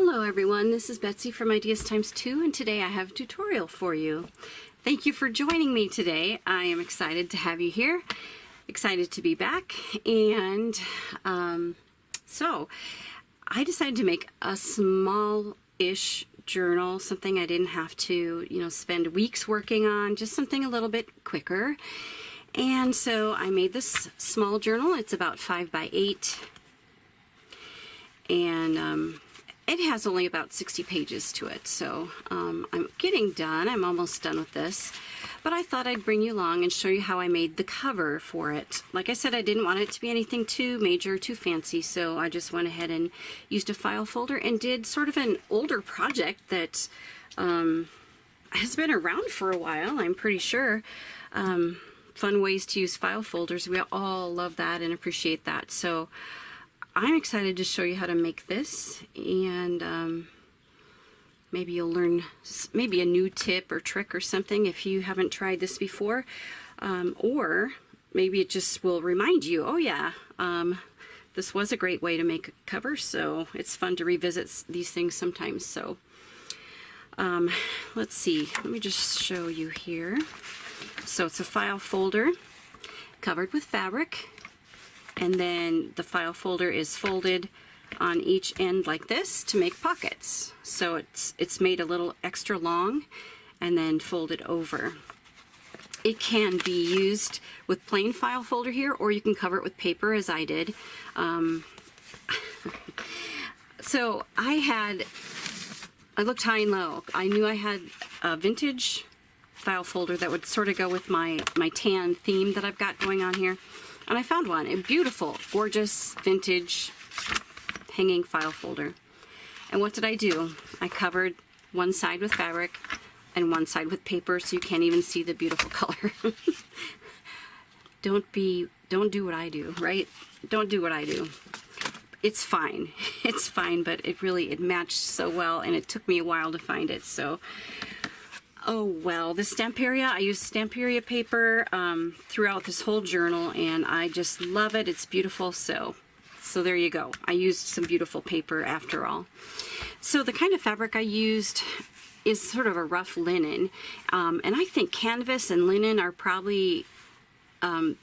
Hello everyone, this is Betsy from Ideas Times 2 and today I have a tutorial for you. Thank you for joining me today. I am excited to have you here, excited to be back, and so I decided to make a small-ish journal, something I didn't have to, spend weeks working on, just something a little bit quicker. And so I made this small journal. It's about 5 by 8 and it has only about 60 pages to it, so I'm getting done. I'm almost done with this, but I thought I'd bring you along and show you how I made the cover for it. Like I said, I didn't want it to be anything too major, too fancy, so I just went ahead and used a file folder and did sort of an older project that has been around for a while, I'm pretty sure. Fun ways to use file folders. We all love that and appreciate that. So I'm excited to show you how to make this, and maybe you'll learn maybe a new tip or trick or something if you haven't tried this before, or maybe it just will remind you, oh yeah, this was a great way to make a cover, so it's fun to revisit these things sometimes. So let's see, let me just show you here. So it's a file folder covered with fabric, and then the file folder is folded on each end like this to make pockets. So it's made a little extra long and then folded over. It can be used with plain file folder here, or you can cover it with paper as I did. So I looked high and low. I knew I had a vintage file folder that would sort of go with my tan theme that I've got going on here. And I found one, a beautiful, gorgeous, vintage hanging file folder. And what did I do? I covered one side with fabric and one side with paper so you can't even see the beautiful color. Don't do what I do, right? Don't do what I do. It's fine. It's fine, but it matched so well, and it took me a while to find it. So oh well, the Stamperia, I used Stamperia paper throughout this whole journal, and I just love it. It's beautiful, so there you go. I used some beautiful paper after all. So the kind of fabric I used is sort of a rough linen, and I think canvas and linen are probably, I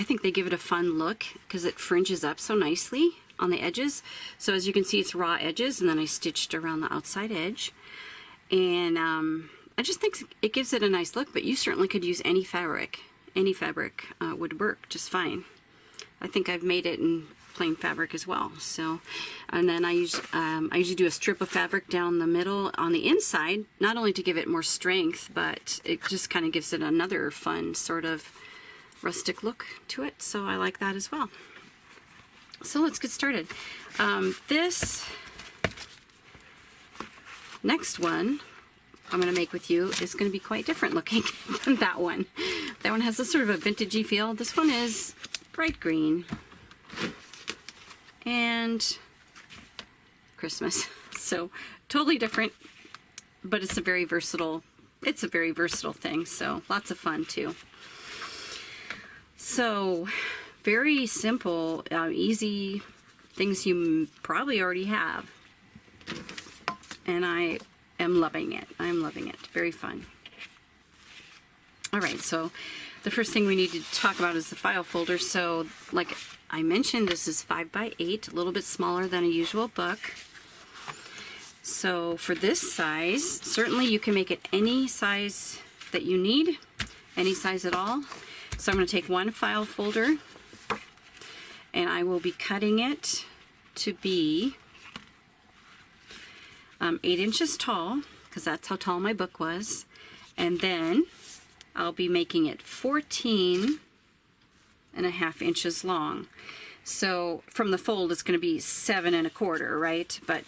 think they give it a fun look because it fringes up so nicely on the edges. So as you can see, it's raw edges, and then I stitched around the outside edge. And I just think it gives it a nice look, but you certainly could use any fabric. Any fabric would work just fine. I think I've made it in plain fabric as well. So, and then I usually do a strip of fabric down the middle on the inside, not only to give it more strength, but it just kind of gives it another fun sort of rustic look to it. So I like that as well. So let's get started. This next one I'm going to make with you is going to be quite different looking than that one. That one has a sort of a vintagey feel. This one is bright green and Christmas. So totally different, but it's a very versatile thing. So lots of fun too. So very simple, easy things you probably already have. And I am loving it. I'm loving it. Very fun. All right, so the first thing we need to talk about is the file folder. So like I mentioned, this is 5 by 8, a little bit smaller than a usual book. So for this size, certainly you can make it any size that you need, any size at all. So I'm going to take one file folder and I will be cutting it to be 8 inches tall, because that's how tall my book was, and then I'll be making it 14.5 inches long. So from the fold it's going to be 7 1/4, right? But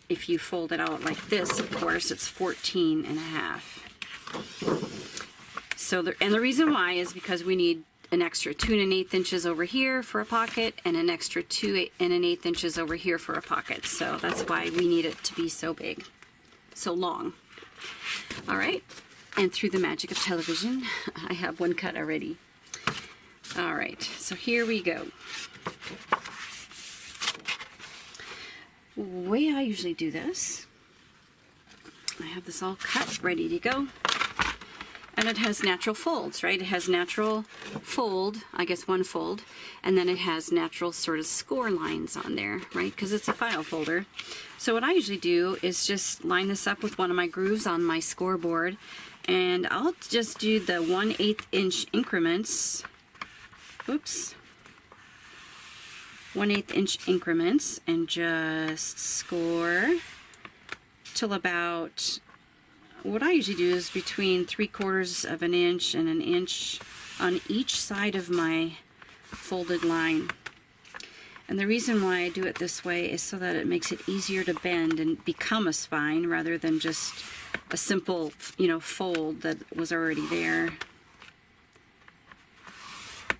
if you fold it out like this, of course, it's 14.5. So the reason why is because we need an extra 2 1/8 inches over here for a pocket, and an extra 2 1/8 inches over here for a pocket. So that's why we need it to be so big, so long. All right, and through the magic of television, I have one cut already. All right, so here we go. way I usually do this, I have this all cut, ready to go. And it has natural folds, right? It has natural fold, I guess one fold, and then it has natural sort of score lines on there, right? Because it's a file folder. So what I usually do is just line this up with one of my grooves on my scoreboard, and I'll just do the 1/8 inch increments. Oops. 1/8 inch increments, and just score till about, what I usually do is between 3/4 of an inch and an inch on each side of my folded line. And the reason why I do it this way is so that it makes it easier to bend and become a spine rather than just a simple, you know, fold that was already there.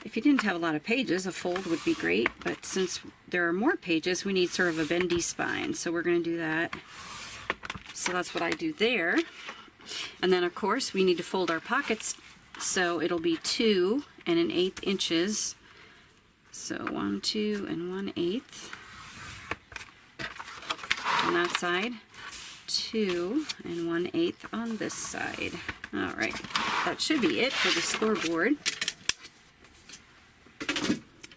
If you didn't have a lot of pages, a fold would be great, but since there are more pages, we need sort of a bendy spine, so we're going to do that. So that's what I do there. And then of course we need to fold our pockets, so it'll be 2 1/8 inches. So 1, 2 1/8 on that side, 2 1/8 on this side. All right, that should be it for the scoreboard.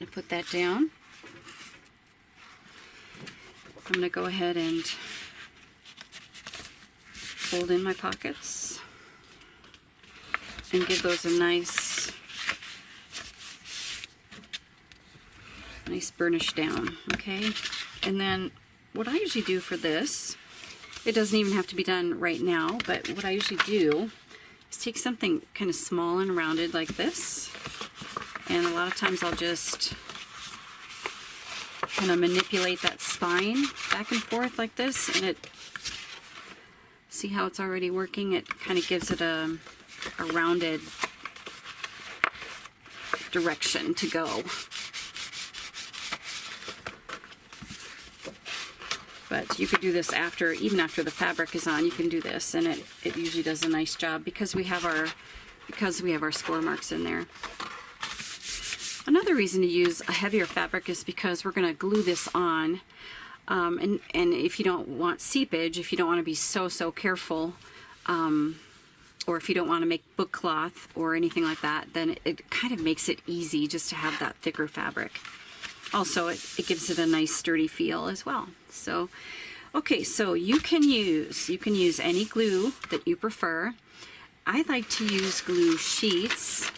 I put that down. I'm going to go ahead and fold in my pockets and give those a nice burnish down, okay? And then what I usually do for this, it doesn't even have to be done right now, but what I usually do is take something kind of small and rounded like this, and a lot of times I'll just kind of manipulate that spine back and forth like this, and it, see how it's already working? It kind of gives it a rounded direction to go. But you could do this after, even after the fabric is on, you can do this, and it usually does a nice job because we have our score marks in there. Another reason to use a heavier fabric is because we're going to glue this on. And if you don't want seepage, if you don't want to be so careful, or if you don't want to make book cloth or anything like that, then it kind of makes it easy just to have that thicker fabric. Also, it gives it a nice sturdy feel as well. So, okay, so you can use any glue that you prefer. I like to use glue sheets,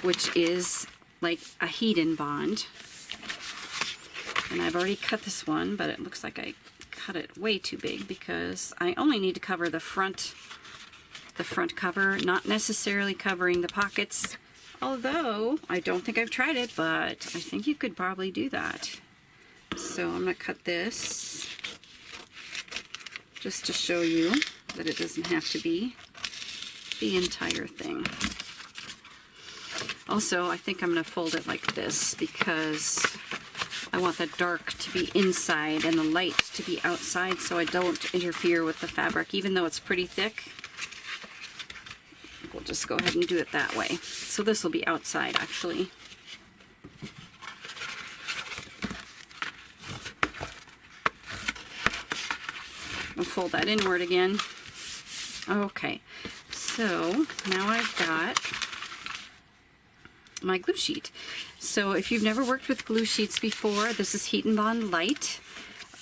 which is like a heat and bond. And I've already cut this one, but it looks like I cut it way too big because I only need to cover the front cover, not necessarily covering the pockets. Although, I don't think I've tried it, but I think you could probably do that. So I'm going to cut this just to show you that it doesn't have to be the entire thing. Also, I think I'm going to fold it like this because I want the dark to be inside and the light to be outside so I don't interfere with the fabric, even though it's pretty thick. We'll just go ahead and do it that way. So this will be outside, actually. I'll fold that inward again. Okay, so now I've got my glue sheet. So if you've never worked with glue sheets before, this is Heat and Bond Light.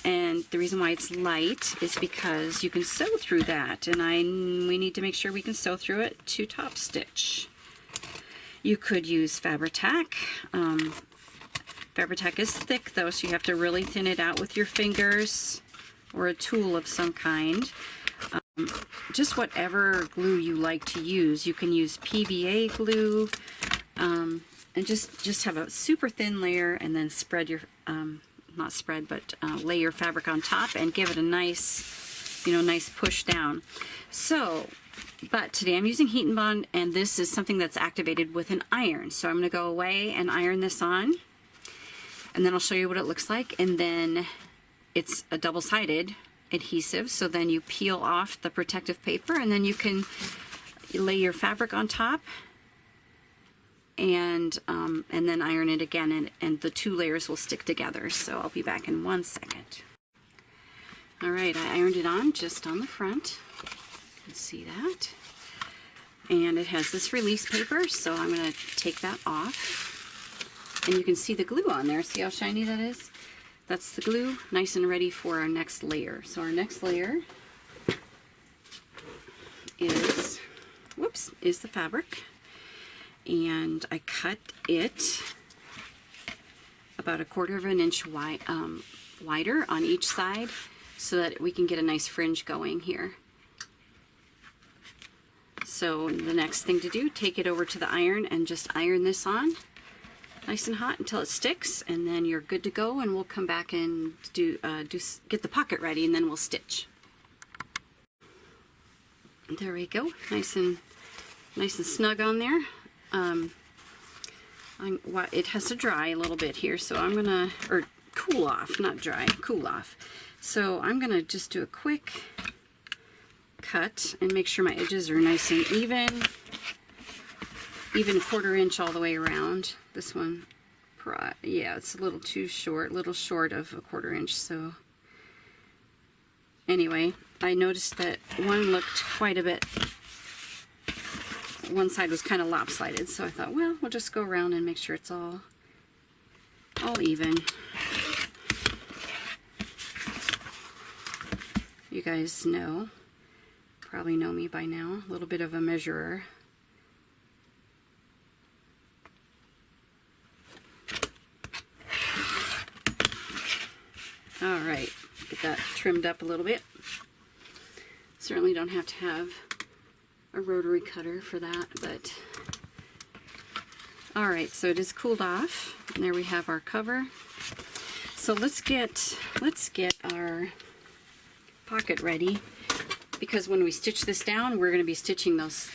And the reason why it's light is because you can sew through that, and we need to make sure we can sew through it to top stitch. You could use Fabri-Tac. Fabri-Tac is thick though, so you have to really thin it out with your fingers or a tool of some kind. Just whatever glue you like to use. You can use PVA glue, and just have a super thin layer, and then spread your not spread, but lay your fabric on top and give it a nice, nice push down. So, but today I'm using Heat and Bond, and this is something that's activated with an iron. So I'm going to go away and iron this on, and then I'll show you what it looks like. And then it's a double-sided adhesive, so then you peel off the protective paper, and then you can lay your fabric on top, and then iron it again, and the two layers will stick together. So I'll be back in 1 second. All right, I ironed it on just on the front. You can see that. And it has this release paper, so I'm going to take that off. And you can see the glue on there. See how shiny that is? That's the glue, nice and ready for our next layer. So our next layer is, is the fabric. And I cut it about 1/4 of an inch wider on each side so that we can get a nice fringe going here. So the next thing to do, take it over to the iron and just iron this on nice and hot until it sticks, and then you're good to go, and we'll come back and get the pocket ready, and then we'll stitch. There we go, nice and snug on there. It has to dry a little bit here, so I'm gonna, or cool off, not dry, cool off. So I'm gonna just do a quick cut and make sure my edges are nice and even 1/4 inch all the way around. This one, yeah, it's a little too short, little short of 1/4 inch. So anyway, I noticed that one looked quite a bit, one side was kind of lopsided, so I thought, well, we'll just go around and make sure it's all even. You guys probably know me by now, a little bit of a measurer. All right, get that trimmed up a little bit. Certainly don't have to have a rotary cutter for that, but all right, so it is cooled off, and there we have our cover. So let's get our pocket ready, because when we stitch this down, we're going to be stitching the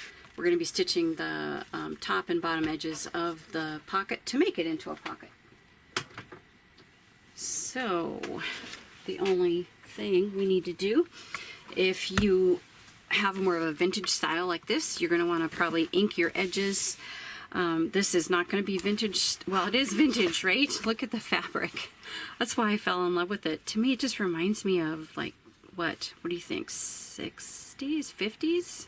top and bottom edges of the pocket to make it into a pocket. So the only thing we need to do, if you have more of a vintage style like this, you're going to want to probably ink your edges. This is not going to be vintage. Well, it is vintage, right? Look at the fabric. That's why I fell in love with it. To me, it just reminds me of, like, what do you think, 60s, 50s?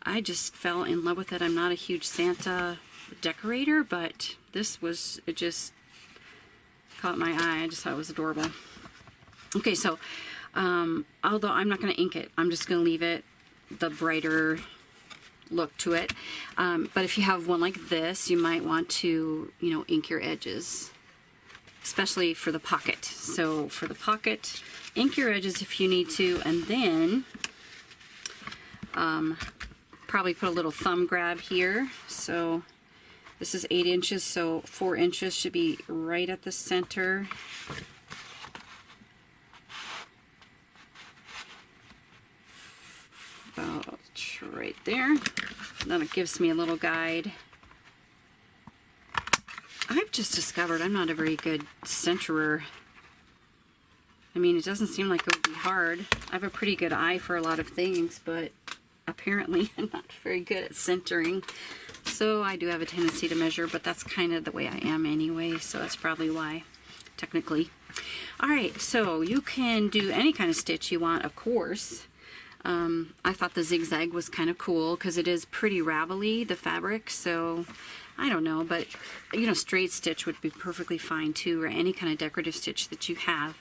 I just fell in love with it. I'm not a huge Santa decorator, but this was, it just caught my eye. I just thought it was adorable. Okay, so although I'm not going to ink it, I'm just going to leave it the brighter look to it. But if you have one like this, you might want to, ink your edges, especially for the pocket. So for the pocket, ink your edges if you need to, and then probably put a little thumb grab here. So this is 8 inches, so 4 inches should be right at the center. About right there. Then it gives me a little guide. I've just discovered I'm not a very good centerer. I mean, it doesn't seem like it would be hard. I have a pretty good eye for a lot of things, but apparently I'm not very good at centering. So I do have a tendency to measure, but that's kind of the way I am anyway, so that's probably why, technically. Alright, so you can do any kind of stitch you want, of course. I thought the zigzag was kind of cool because it is pretty ravelly, the fabric, so I don't know, but straight stitch would be perfectly fine too, or any kind of decorative stitch that you have.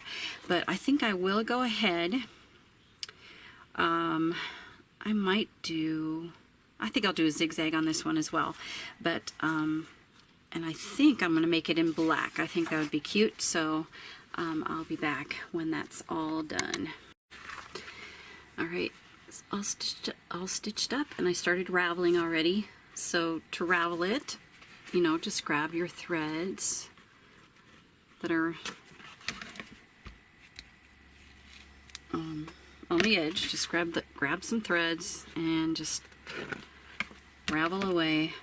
But I think I will go ahead. I think I'll do a zigzag on this one as well, but and I think I'm going to make it in black. I think that would be cute, so I'll be back when that's all done. Alright, it's all stitched up, and I started raveling already. So to ravel it, just grab your threads that are on the edge. Just grab some threads and just ravel away.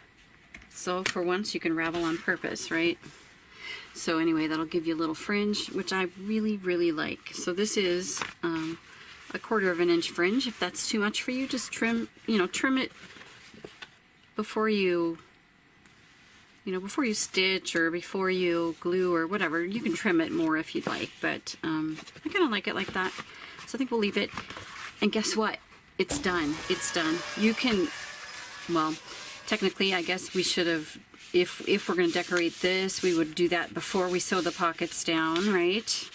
So for once you can ravel on purpose, right? So anyway, that'll give you a little fringe, which I really, really like. So this is 1/4 of an inch fringe. If that's too much for you, just trim it before you stitch or before you glue or whatever. You can trim it more if you'd like, but I kind of like it like that. So I think we'll leave it. And guess what? It's done. It's done. You can, well, technically, I guess we should have, if we're going to decorate this, we would do that before we sew the pockets down, right?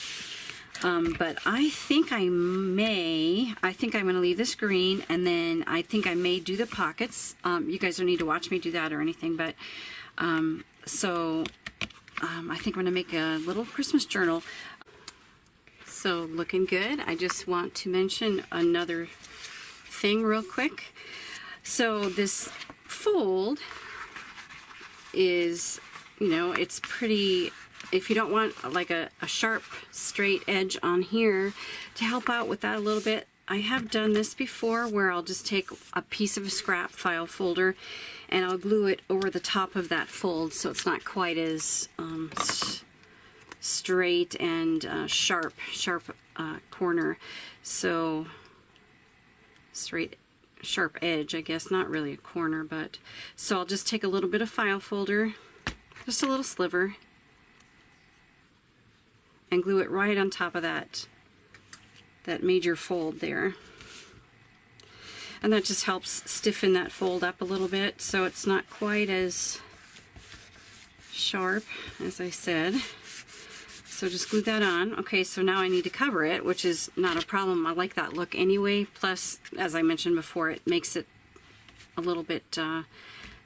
But I think I'm going to leave this green, and then I think I may do the pockets. You guys don't need to watch me do that or anything, but I think I'm going to make a little Christmas journal. So looking good. I just want to mention another thing real quick. So this fold is, you know, it's pretty, if you don't want like a sharp straight edge on here, to help out with that a little bit, I have done this before where I'll just take a piece of a scrap file folder and I'll glue it over the top of that fold so it's not quite as straight and sharp corner. So straight sharp edge, I guess, not really a corner, but so I'll just take a little bit of file folder, just a little sliver, and glue it right on top of that major fold there. And that just helps stiffen that fold up a little bit so it's not quite as sharp, as I said. So just glue that on. Okay, so now I need to cover it, which is not a problem. I like that look anyway. Plus, as I mentioned before, it makes it a little bit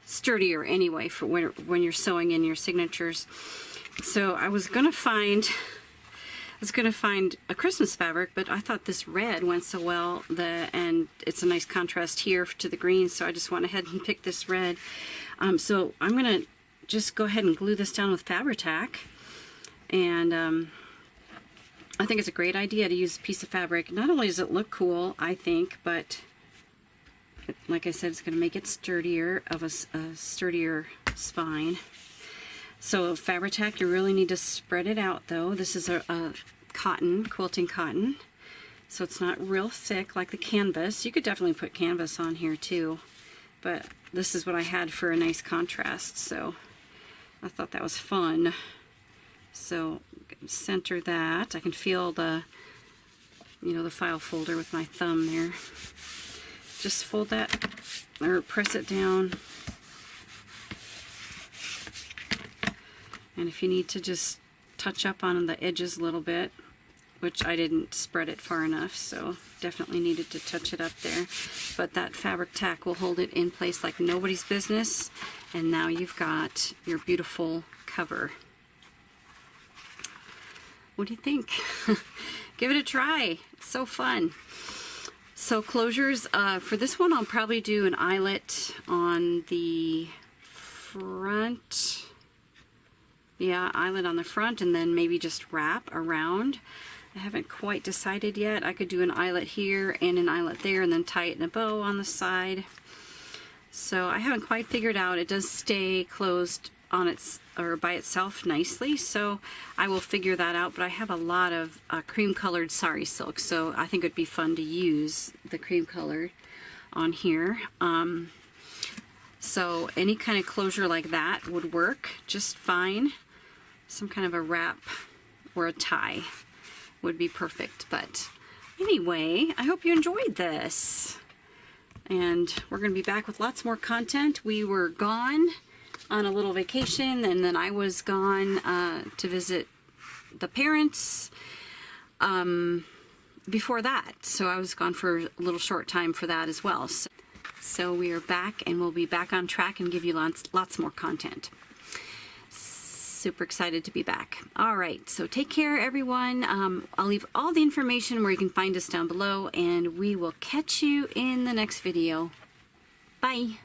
sturdier anyway for when you're sewing in your signatures. So I was gonna find a Christmas fabric, but I thought this red went so well, and it's a nice contrast here to the green, so I just went ahead and picked this red. So I'm gonna just go ahead and glue this down with Fabri-Tac. And I think it's a great idea to use a piece of fabric. Not only does it look cool, I think, but like I said, it's going to make it sturdier, of a sturdier spine. So Fabri-Tac, you really need to spread it out though. This is a cotton, quilting cotton, so it's not real thick like the canvas. You could definitely put canvas on here too, but this is what I had for a nice contrast, so I thought that was fun. So center that. I can feel the, you know, the file folder with my thumb there. Just fold that or press it down. And if you need to just touch up on the edges a little bit, which I didn't spread it far enough, so definitely needed to touch it up there. But that Fabri-Tac will hold it in place like nobody's business. And now you've got your beautiful cover. What do you think? Give it a try. It's so fun. So closures, for this one I'll probably do an eyelet on the front. Yeah, eyelet on the front, and then maybe just wrap around. I haven't quite decided yet. I could do an eyelet here and an eyelet there and then tie it in a bow on the side. So I haven't quite figured out. It does stay closed on its or by itself nicely, so I will figure that out. But I have a lot of cream colored sari silk, so I think it'd be fun to use the cream color on here. So any kind of closure like that would work just fine. Some kind of a wrap or a tie would be perfect. But anyway, I hope you enjoyed this, and we're going to be back with lots more content. We were gone on a little vacation, and then I was gone to visit the parents before that, so I was gone for a little short time for that as well. So we are back, and we'll be back on track and give you lots more content. Super excited to be back. All right, so take care, everyone. I'll leave all the information where you can find us down below, and we will catch you in the next video. Bye.